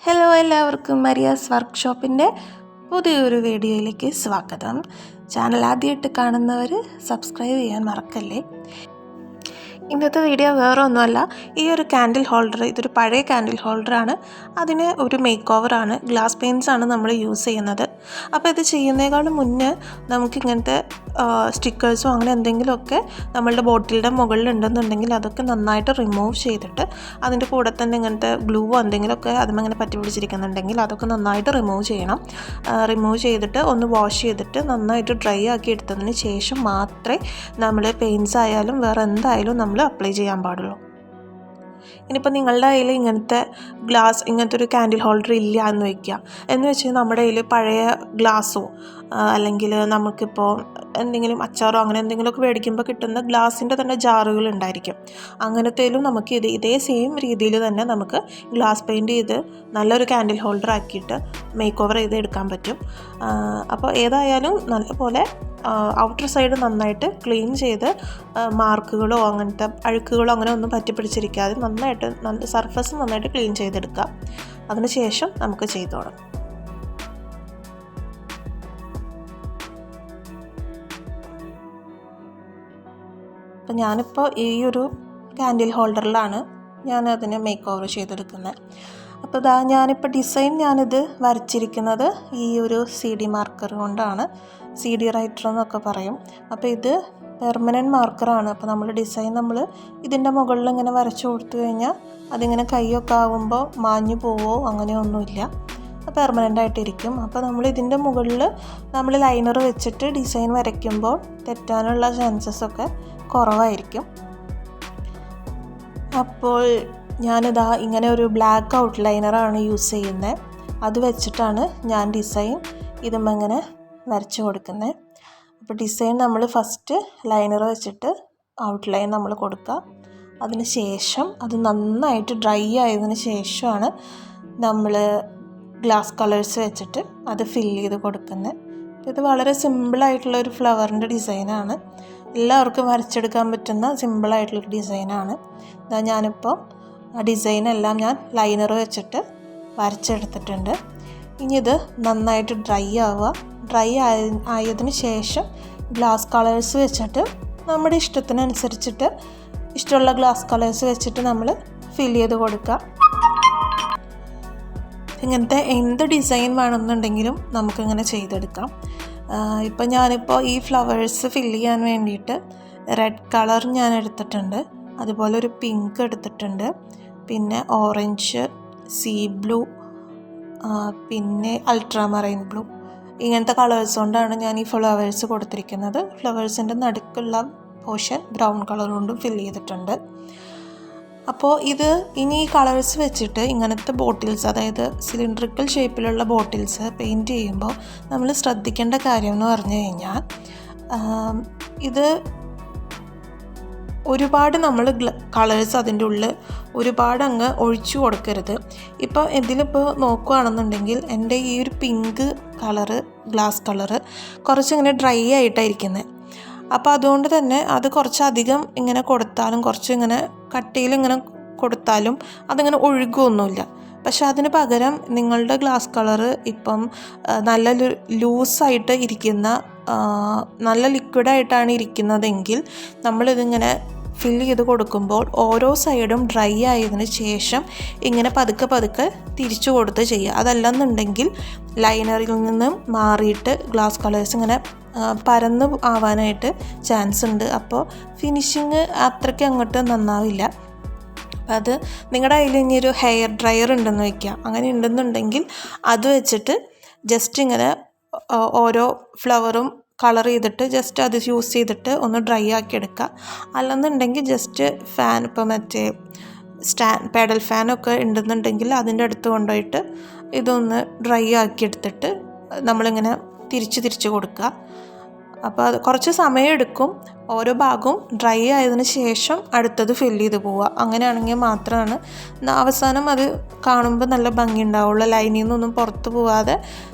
Hello, എല്ലാവർക്കും Maria's വർക്ക്ഷോപ്പിൻ്റെ പുതിയൊരു വീഡിയോയിലേക്ക് സ്വാഗതം. ചാനൽ ആദ്യമായിട്ട് കാണുന്നവർ സബ്സ്ക്രൈബ് ചെയ്യാൻ മറക്കല്ലേ. ഇന്നത്തെ വീഡിയോ വേറെ ഒന്നുമല്ല, ഈ ഒരു കാൻഡിൽ ഹോൾഡർ, ഇതൊരു പഴയ കാൻഡിൽ ഹോൾഡറാണ്. അതിന് ഒരു മേക്ക് ഓവറാണ്, ഗ്ലാസ് പെയിൻറ്റ്സാണ് നമ്മൾ യൂസ് ചെയ്യുന്നത്. അപ്പോൾ ഇത് ചെയ്യുന്നതിനേക്കാളും മുന്നേ നമുക്കിങ്ങനത്തെ സ്റ്റിക്കേഴ്സോ അങ്ങനെ എന്തെങ്കിലുമൊക്കെ നമ്മളുടെ ബോട്ടിലിൻ്റെ മുകളിലുണ്ടെന്നുണ്ടെങ്കിൽ അതൊക്കെ നന്നായിട്ട് റിമൂവ് ചെയ്തിട്ട്, അതിൻ്റെ കൂടെ തന്നെ ഇങ്ങനത്തെ ഗ്ലൂവോ എന്തെങ്കിലുമൊക്കെ അതുമങ്ങനെ പറ്റി പിടിച്ചിരിക്കുന്നുണ്ടെങ്കിൽ അതൊക്കെ നന്നായിട്ട് റിമൂവ് ചെയ്യണം. റിമൂവ് ചെയ്തിട്ട് ഒന്ന് വാഷ് ചെയ്തിട്ട് നന്നായിട്ട് ഡ്രൈ ആക്കി എടുത്തതിന് ശേഷം മാത്രമേ നമ്മൾ പെയിൻറ്റ്സ് ആയാലും വേറെ എന്തായാലും നമ്മൾ അപ്ലൈ ചെയ്യാൻ പാടുള്ളൂ. ഇനിയിപ്പോൾ നിങ്ങളുടെ കയ്യിൽ ഇങ്ങനത്തെ ഒരു കാൻഡിൽ ഹോൾഡർ ഇല്ല എന്ന് വയ്ക്കുക. എന്ന് വെച്ചാൽ നമ്മുടെ കയ്യിൽ പഴയ ഗ്ലാസ്സോ അല്ലെങ്കിൽ നമുക്കിപ്പോൾ എന്തെങ്കിലും അച്ചാറോ അങ്ങനെ എന്തെങ്കിലുമൊക്കെ മേടിക്കുമ്പോൾ കിട്ടുന്ന ഗ്ലാസിൻ്റെ തന്നെ ജാറുകൾ ഉണ്ടായിരിക്കും. അങ്ങനത്തേലും നമുക്ക് ഇതേ സെയിം രീതിയിൽ തന്നെ നമുക്ക് ഗ്ലാസ് പെയിൻറ്റ് ചെയ്ത് നല്ലൊരു കാൻഡിൽ ഹോൾഡർ ആക്കിയിട്ട് മേക്ക് ഓവർ ചെയ്ത് എടുക്കാൻ പറ്റും. അപ്പോൾ ഏതായാലും നല്ലപോലെ ഔട്ടർ സൈഡ് നന്നായിട്ട് ക്ലീൻ ചെയ്ത് മാർക്കുകളോ അങ്ങനത്തെ അഴുക്കുകളോ അങ്ങനെ ഒന്നും പറ്റിപ്പിടിച്ചിരിക്കാതെ നല്ല സർഫസ് നന്നായിട്ട് ക്ലീൻ ചെയ്തെടുക്കുക. അതിന് ശേഷം നമുക്ക് ചെയ്തോളാം. അപ്പം ഞാനിപ്പോൾ ഈ ഒരു കാൻഡിൽ ഹോൾഡറിലാണ് ഞാനതിനെ മേക്ക് ഓവർ ചെയ്തെടുക്കുന്നത്. അപ്പോൾ ഞാനിപ്പോൾ ഞാനിത് വരച്ചിരിക്കുന്നത് ഈ ഒരു CD മാർക്കർ കൊണ്ടാണ്. CD റൈറ്റർ എന്നൊക്കെ പറയും. അപ്പോൾ ഇത് പെർമനൻറ്റ് മാർക്കറാണ്. അപ്പോൾ നമ്മൾ ഇതിൻ്റെ മുകളിൽ ഇങ്ങനെ വരച്ചു കൊടുത്തു കഴിഞ്ഞാൽ അതിങ്ങനെ കൈയൊക്കെ ആകുമ്പോൾ മാഞ്ഞു പോവോ അങ്ങനെയൊന്നുമില്ല, പെർമനൻ്റ് ആയിട്ടിരിക്കും. അപ്പോൾ നമ്മൾ ഇതിൻ്റെ മുകളിൽ നമ്മൾ ലൈനർ വെച്ചിട്ട് ഡിസൈൻ വരയ്ക്കുമ്പോൾ തെറ്റാനുള്ള ചാൻസസൊക്കെ കുറവായിരിക്കും. അപ്പോൾ ഞാനിതാ ഇങ്ങനെ ഒരു ബ്ലാക്ക് ഔട്ട്ലൈനറാണ് യൂസ് ചെയ്യുന്നത്. അത് വെച്ചിട്ടാണ് ഞാൻ ഡിസൈൻ ഇങ്ങനെ വരച്ച് കൊടുക്കുന്നത്. അപ്പോൾ ഡിസൈൻ നമ്മൾ ഫസ്റ്റ് ലൈനർ വെച്ചിട്ട് ഔട്ട്ലൈൻ നമ്മൾ കൊടുക്കുക. അതിന് ശേഷം അത് നന്നായിട്ട് ഡ്രൈ ആയതിനു ശേഷമാണ് നമ്മൾ ഗ്ലാസ് കളേഴ്സ് വെച്ചിട്ട് അത് ഫില്ല് ചെയ്ത് കൊടുക്കുന്നത്. ഇത് വളരെ സിമ്പിളായിട്ടുള്ളൊരു ഫ്ലവറിൻ്റെ ഡിസൈനാണ്. എല്ലാവർക്കും വരച്ചെടുക്കാൻ പറ്റുന്ന സിമ്പിളായിട്ടുള്ളൊരു ഡിസൈനാണ്. ഞാനിപ്പോൾ ആ ഡിസൈനെല്ലാം ഞാൻ ലൈനർ വെച്ചിട്ട് വരച്ചെടുത്തിട്ടുണ്ട്. ഇനി ഇത് നന്നായിട്ട് ഡ്രൈ ആയതിനു ശേഷം ഗ്ലാസ് കളേഴ്സ് വെച്ചിട്ട് നമ്മുടെ ഇഷ്ടത്തിനനുസരിച്ചിട്ട് ഇഷ്ടമുള്ള ഗ്ലാസ് കളേഴ്സ് വെച്ചിട്ട് നമ്മൾ ഫില്ല് ചെയ്ത് കൊടുക്കുക. ഇങ്ങനത്തെ എന്ത് ഡിസൈൻ വേണമെന്നുണ്ടെങ്കിലും നമുക്കിങ്ങനെ ചെയ്തെടുക്കാം. ഞാനിപ്പോൾ ഈ ഫ്ലവേഴ്സ് ഫില്ല് ചെയ്യാൻ വേണ്ടിയിട്ട് റെഡ് കളർ ഞാൻ എടുത്തിട്ടുണ്ട്, അതുപോലെ ഒരു പിങ്ക് എടുത്തിട്ടുണ്ട്, പിന്നെ ഓറഞ്ച്, സീ ബ്ലൂ, പിന്നെ അൾട്രാമറൈൻ ബ്ലൂ, ഇങ്ങനത്തെ കളേഴ്സ് കൊണ്ടാണ് ഞാൻ ഈ ഫ്ലവേഴ്സ് കൊടുത്തിരിക്കുന്നത്. ഫ്ലവേഴ്സിൻ്റെ നടുക്കുള്ള പോർഷൻ ബ്രൗൺ കളർ കൊണ്ടും ഫില്ല് ചെയ്തിട്ടുണ്ട്. അപ്പോൾ ഇനി ഈ കളേഴ്സ് വെച്ചിട്ട് ഇങ്ങനത്തെ ബോട്ടിൽസ്, അതായത് സിലിണ്ടറിക്കൽ ഷേപ്പിലുള്ള ബോട്ടിൽസ് പെയിൻറ്റ് ചെയ്യുമ്പോൾ നമ്മൾ ശ്രദ്ധിക്കേണ്ട കാര്യം എന്ന് പറഞ്ഞു കഴിഞ്ഞാൽ ഇത് ഒരുപാട് നമ്മൾ കളേഴ്സ് അതിൻ്റെ ഉള്ളിൽ ഒരുപാട് അങ്ങ് ഒഴിച്ചു കൊടുക്കരുത്. ഇതിലിപ്പോൾ നോക്കുകയാണെന്നുണ്ടെങ്കിൽ എൻ്റെ ഈ ഒരു പിങ്ക് കളറ് ഗ്ലാസ് കളറ് കുറച്ചിങ്ങനെ ഡ്രൈ ആയിട്ടായിരിക്കുന്നത്. അപ്പോൾ അതുകൊണ്ട് തന്നെ അത് കുറച്ചധികം ഇങ്ങനെ കൊടുത്താലും കുറച്ചിങ്ങനെ കട്ടിയിലിങ്ങനെ കൊടുത്താലും അതിങ്ങനെ ഒഴുകുമൊന്നുമില്ല. പക്ഷെ അതിന് പകരം നിങ്ങളുടെ ഗ്ലാസ് കളറ് നല്ല ലൂസായിട്ട് ഇരിക്കുന്ന, നല്ല ലിക്വിഡായിട്ടാണ് ഇരിക്കുന്നതെങ്കിൽ നമ്മളിതിങ്ങനെ ഫില്ല് ചെയ്ത് കൊടുക്കുമ്പോൾ ഓരോ സൈഡും ഡ്രൈ ആയതിനു ശേഷം ഇങ്ങനെ പതുക്കെ തിരിച്ചു കൊടുത്ത് ചെയ്യുക. അതല്ലെന്നുണ്ടെങ്കിൽ ലൈനറിൽ നിന്നും മാറിയിട്ട് ഗ്ലാസ് കളേഴ്സ് ഇങ്ങനെ പരന്ന് ആവാനായിട്ട് ചാൻസ് ഉണ്ട്. അപ്പോൾ ഫിനിഷിങ് അത്രയ്ക്ക് അങ്ങോട്ട് നന്നാവില്ല. അത് നിങ്ങളുടെ കയ്യിൽ ഇനി ഒരു ഹെയർ ഡ്രയർ ഉണ്ടെന്ന് വയ്ക്കുക. അങ്ങനെ ഉണ്ടെന്നുണ്ടെങ്കിൽ അത് വെച്ചിട്ട് ജസ്റ്റ് ഇങ്ങനെ ഓരോ ഫ്ലവറും കളർ ചെയ്തിട്ട് ജസ്റ്റ് അത് യൂസ് ചെയ്തിട്ട് ഒന്ന് ഡ്രൈ ആക്കി എടുക്കുക. അല്ലെന്നുണ്ടെങ്കിൽ ജസ്റ്റ് ഫാൻ, പെഡൽ ഫാനൊക്കെ ഉണ്ടെന്നുണ്ടെങ്കിൽ അതിൻ്റെ അടുത്ത് കൊണ്ടുപോയിട്ട് ഇതൊന്ന് ഡ്രൈ ആക്കി എടുത്തിട്ട് നമ്മളിങ്ങനെ തിരിച്ച് കൊടുക്കുക. അപ്പോൾ അത് കുറച്ച് സമയം എടുക്കും. ഓരോ ഭാഗവും ഡ്രൈ ആയതിനു ശേഷം അടുത്തത് ഫില്ല് ചെയ്ത് പോവുക. അങ്ങനെയാണെങ്കിൽ മാത്രമാണ് അവസാനം അത് കാണുമ്പോൾ നല്ല ഭംഗി ഉണ്ടാവുള്ളൂ. ലൈനിൽ നിന്നൊന്നും പുറത്ത് പോവാതെ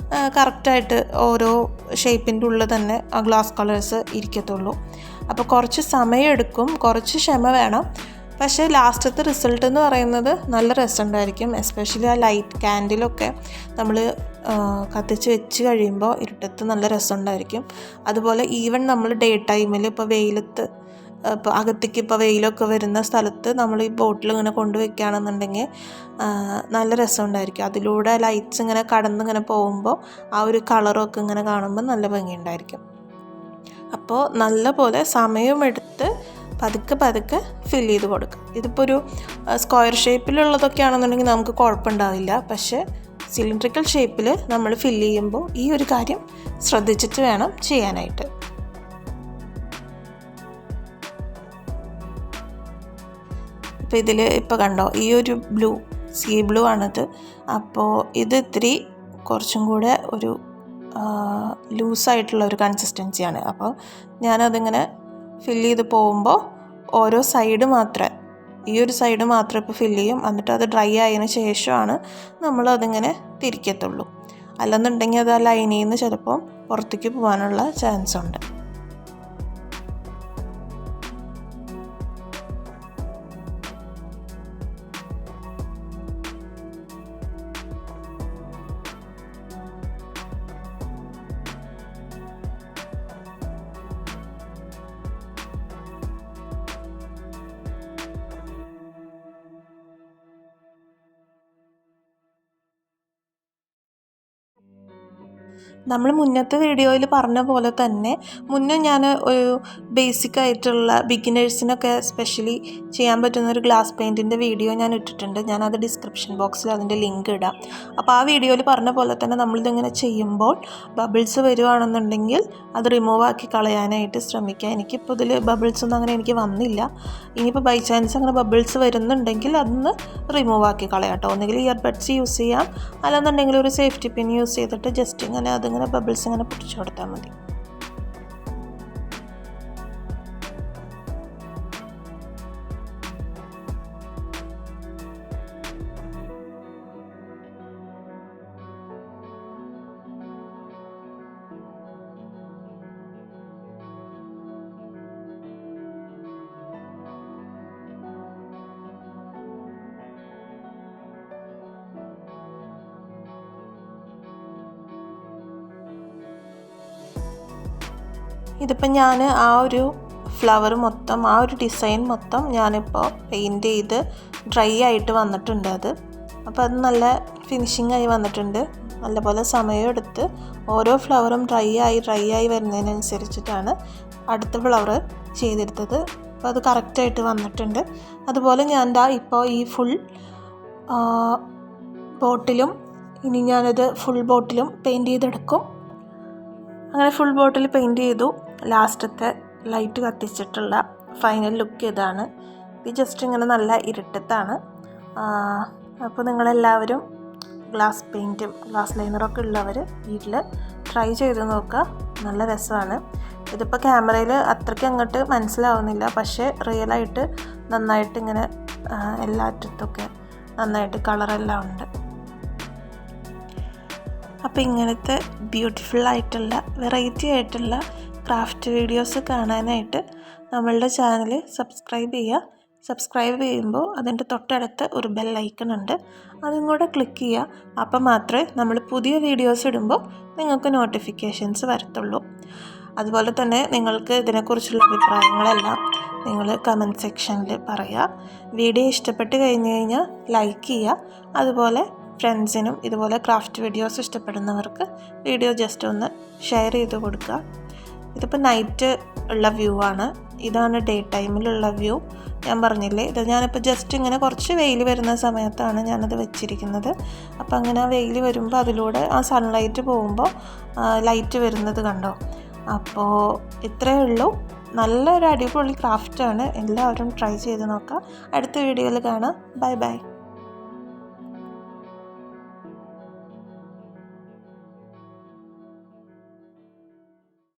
കറക്റ്റായിട്ട് ഓരോ ഷേപ്പിൻ്റെ ഉള്ളിൽ തന്നെ ആ ഗ്ലാസ് കളേഴ്സ് ഇരിക്കത്തുള്ളൂ. അപ്പോൾ കുറച്ച് സമയം എടുക്കും, കുറച്ച് ക്ഷമ വേണം. പക്ഷേ ലാസ്റ്റത്തെ റിസൾട്ട് എന്ന് പറയുന്നത് നല്ല രസമുണ്ടായിരിക്കും. എസ്പെഷ്യലി ആ ലൈറ്റ് ക്യാൻഡിലൊക്കെ നമ്മൾ കത്തിച്ച് വെച്ച് കഴിയുമ്പോൾ ഇരുട്ടത്ത് നല്ല രസമുണ്ടായിരിക്കും. അതുപോലെ ഈവൻ നമ്മൾ ഡേ ടൈമിൽ ഇപ്പോൾ വെയിലത്ത് ഇപ്പോൾ അകത്തേക്ക് ഇപ്പോൾ വെയിലൊക്കെ വരുന്ന സ്ഥലത്ത് നമ്മൾ ഈ ബോട്ടിൽ ഇങ്ങനെ കൊണ്ടുവയ്ക്കുകയാണെന്നുണ്ടെങ്കിൽ നല്ല രസമുണ്ടായിരിക്കും. അതിലൂടെ ലൈറ്റ്സ് ഇങ്ങനെ കടന്നിങ്ങനെ പോകുമ്പോൾ ആ ഒരു കളറൊക്കെ ഇങ്ങനെ കാണുമ്പോൾ നല്ല ഭംഗിയുണ്ടായിരിക്കും. അപ്പോൾ നല്ലപോലെ സമയമെടുത്ത് പതുക്കെ ഫില്ല് ചെയ്ത് കൊടുക്കുക. ഇതിപ്പോൾ ഒരു സ്ക്വയർ ഷേപ്പിലുള്ളതൊക്കെ ആണെന്നുണ്ടെങ്കിൽ നമുക്ക് കുഴപ്പമുണ്ടാവില്ല. പക്ഷേ സിലിണ്ടറിക്കൽ ഷേപ്പിൽ നമ്മൾ ഫില്ല് ചെയ്യുമ്പോൾ ഈ ഒരു കാര്യം ശ്രദ്ധിച്ചിട്ട് വേണം ചെയ്യാനായിട്ട്. ഇപ്പോൾ ഇതിൽ ഇപ്പോൾ കണ്ടോ, ഈ ഒരു ബ്ലൂ സീ ബ്ലൂ ആണിത്. അപ്പോൾ ഇത് ഇത്തിരി കുറച്ചും കൂടെ ഒരു ലൂസായിട്ടുള്ള ഒരു കൺസിസ്റ്റൻസിയാണ്. അപ്പോൾ ഞാനതിങ്ങനെ ഫില്ല് ചെയ്ത് പോകുമ്പോൾ ഓരോ സൈഡ് മാത്രമേ, ഈ ഒരു സൈഡ് മാത്രമേ ഇപ്പോൾ ഫില്ല് ചെയ്യും. എന്നിട്ട് അത് ഡ്രൈ ആയതിന് ശേഷമാണ് നമ്മളതിങ്ങനെ തിരിക്കത്തുള്ളൂ. അല്ലെന്നുണ്ടെങ്കിൽ അത് ആ ലൈനിൽ നിന്ന് ചിലപ്പോൾ പുറത്തേക്ക് പോകാനുള്ള ചാൻസ് ഉണ്ട്. നമ്മൾ മുന്നത്തെ വീഡിയോയിൽ പറഞ്ഞ പോലെ തന്നെ മുന്നേ ഞാൻ ഒരു ബേസിക് ആയിട്ടുള്ള ബിഗിനേഴ്സിനൊക്കെ സ്പെഷ്യലി ചെയ്യാൻ പറ്റുന്ന ഒരു ഗ്ലാസ് പെയിൻറ്റിൻ്റെ വീഡിയോ ഞാൻ ഇട്ടിട്ടുണ്ട്. ഞാനത് ഡിസ്ക്രിപ്ഷൻ ബോക്സിൽ അതിൻ്റെ ലിങ്ക് ഇടാം. അപ്പോൾ ആ വീഡിയോയിൽ പറഞ്ഞ പോലെ തന്നെ നമ്മളിതിങ്ങനെ ചെയ്യുമ്പോൾ ബബിൾസ് വരുവാണെന്നുണ്ടെങ്കിൽ അത് റിമൂവ് ആക്കി കളയാനായിട്ട് ശ്രമിക്കുക. എനിക്കിപ്പോൾ ഇതിൽ ബബിൾസ് ഒന്നും അങ്ങനെ എനിക്ക് വന്നില്ല. ഇനിയിപ്പോൾ ബൈ ചാൻസ് അങ്ങനെ ബബിൾസ് വരുന്നുണ്ടെങ്കിൽ അതൊന്ന് റിമൂവ് ആക്കി കളയാം കേട്ടോ. ഒന്നുകിൽ ഇയർബഡ്സ് യൂസ് ചെയ്യാം, അല്ലെന്നുണ്ടെങ്കിൽ ഒരു സേഫ്റ്റി പിൻ യൂസ് ചെയ്തിട്ട് ജസ്റ്റ് ഇങ്ങനെ അതിങ്ങനെ ബബിൾസ് ഇങ്ങനെ പൊട്ടിച്ചു കൊടുത്താൽ മതി. ഇതിപ്പോൾ ഞാൻ ആ ഒരു ഫ്ലവർ മൊത്തം, ആ ഒരു ഡിസൈൻ മൊത്തം ഞാനിപ്പോൾ പെയിൻറ്റ് ചെയ്ത് ഡ്രൈ ആയിട്ട് വന്നിട്ടുണ്ട് അത്. അപ്പോൾ അത് നല്ല ഫിനിഷിംഗ് ആയി വന്നിട്ടുണ്ട്. നല്ലപോലെ സമയമെടുത്ത് ഓരോ ഫ്ലവറും ഡ്രൈ ആയി വരുന്നതിനനുസരിച്ചിട്ടാണ് അടുത്ത ഫ്ലവർ ചെയ്തെടുത്തത്. അപ്പോൾ അത് കറക്റ്റായിട്ട് വന്നിട്ടുണ്ട്. അതുപോലെ ഞാൻ ഇപ്പോൾ ഈ ഫുൾ ബോട്ടിലും ഇനി ഞാനത് ഫുൾ ബോട്ടിലും പെയിൻറ്റ് ചെയ്തെടുക്കും. അങ്ങനെ ഫുൾ ബോട്ടിൽ പെയിൻറ്റ് ചെയ്തു. ലാസ്റ്റത്തെ ലൈറ്റ് കത്തിച്ചിട്ടുള്ള ഫൈനൽ ലുക്ക് ഇതാണ്. ഇത് ജസ്റ്റ് ഇങ്ങനെ നല്ല ഇരുട്ടത്താണ്. അപ്പോൾ നിങ്ങളെല്ലാവരും ഗ്ലാസ് പെയിൻറ്റും ഗ്ലാസ് ലൈനറൊക്കെ ഉള്ളവർ വീട്ടിൽ ട്രൈ ചെയ്ത് നോക്കുക. നല്ല രസമാണ്. ഇതിപ്പോൾ ക്യാമറയിൽ അത്രയ്ക്ക് അങ്ങോട്ട് മനസ്സിലാവുന്നില്ല, പക്ഷേ റിയലായിട്ട് നന്നായിട്ട് ഇങ്ങനെ എല്ലാ അറ്റത്തൊക്കെ നന്നായിട്ട് കളറെല്ലാം ഉണ്ട്. അപ്പോൾ ഇങ്ങനത്തെ ബ്യൂട്ടിഫുള്ളായിട്ടുള്ള വെറൈറ്റി ആയിട്ടുള്ള ക്രാഫ്റ്റ് വീഡിയോസ് കാണാനായിട്ട് നമ്മളുടെ ചാനൽ സബ്സ്ക്രൈബ് ചെയ്യുക. സബ്സ്ക്രൈബ് ചെയ്യുമ്പോൾ അതിൻ്റെ തൊട്ടടുത്ത് ഒരു ബെൽ ഐക്കൺ ഉണ്ട്, അതും കൂടെ ക്ലിക്ക് ചെയ്യുക. അപ്പോൾ മാത്രമേ നമ്മൾ പുതിയ വീഡിയോസ് ഇടുമ്പോൾ നിങ്ങൾക്ക് നോട്ടിഫിക്കേഷൻസ് വരത്തുള്ളൂ. അതുപോലെ തന്നെ നിങ്ങൾക്ക് ഇതിനെക്കുറിച്ചുള്ള അഭിപ്രായങ്ങളെല്ലാം നിങ്ങൾ കമൻറ്റ് സെക്ഷനിൽ പറയുക. വീഡിയോ ഇഷ്ടപ്പെട്ട് കഴിഞ്ഞ് ലൈക്ക് ചെയ്യുക. അതുപോലെ ഫ്രണ്ട്സിനും ഇതുപോലെ ക്രാഫ്റ്റ് വീഡിയോസ് ഇഷ്ടപ്പെടുന്നവർക്ക് വീഡിയോ ജസ്റ്റ് ഒന്ന് ഷെയർ ചെയ്ത് കൊടുക്കുക. ഇതിപ്പോൾ നൈറ്റ് ഉള്ള വ്യൂ ആണ്. ഇതാണ് ഡേ ടൈമിലുള്ള വ്യൂ. ഞാൻ പറഞ്ഞില്ലേ, ഇത് ഞാനിപ്പോൾ ജസ്റ്റ് ഇങ്ങനെ കുറച്ച് വെയിൽ വരുന്ന സമയത്താണ് ഞാനത് വെച്ചിരിക്കുന്നത്. അപ്പോൾ അങ്ങനെ ആ വെയിൽ വരുമ്പോൾ അതിലൂടെ ആ സൺലൈറ്റ് പോകുമ്പോൾ ലൈറ്റ് വരുന്നത് കണ്ടോ. അപ്പോൾ ഇത്രയേ ഉള്ളൂ. നല്ലൊരു അടിപൊളി ക്രാഫ്റ്റാണ്. എല്ലാവരും ട്രൈ ചെയ്ത് നോക്കാം. അടുത്ത വീഡിയോയിൽ കാണാം. Bye bye.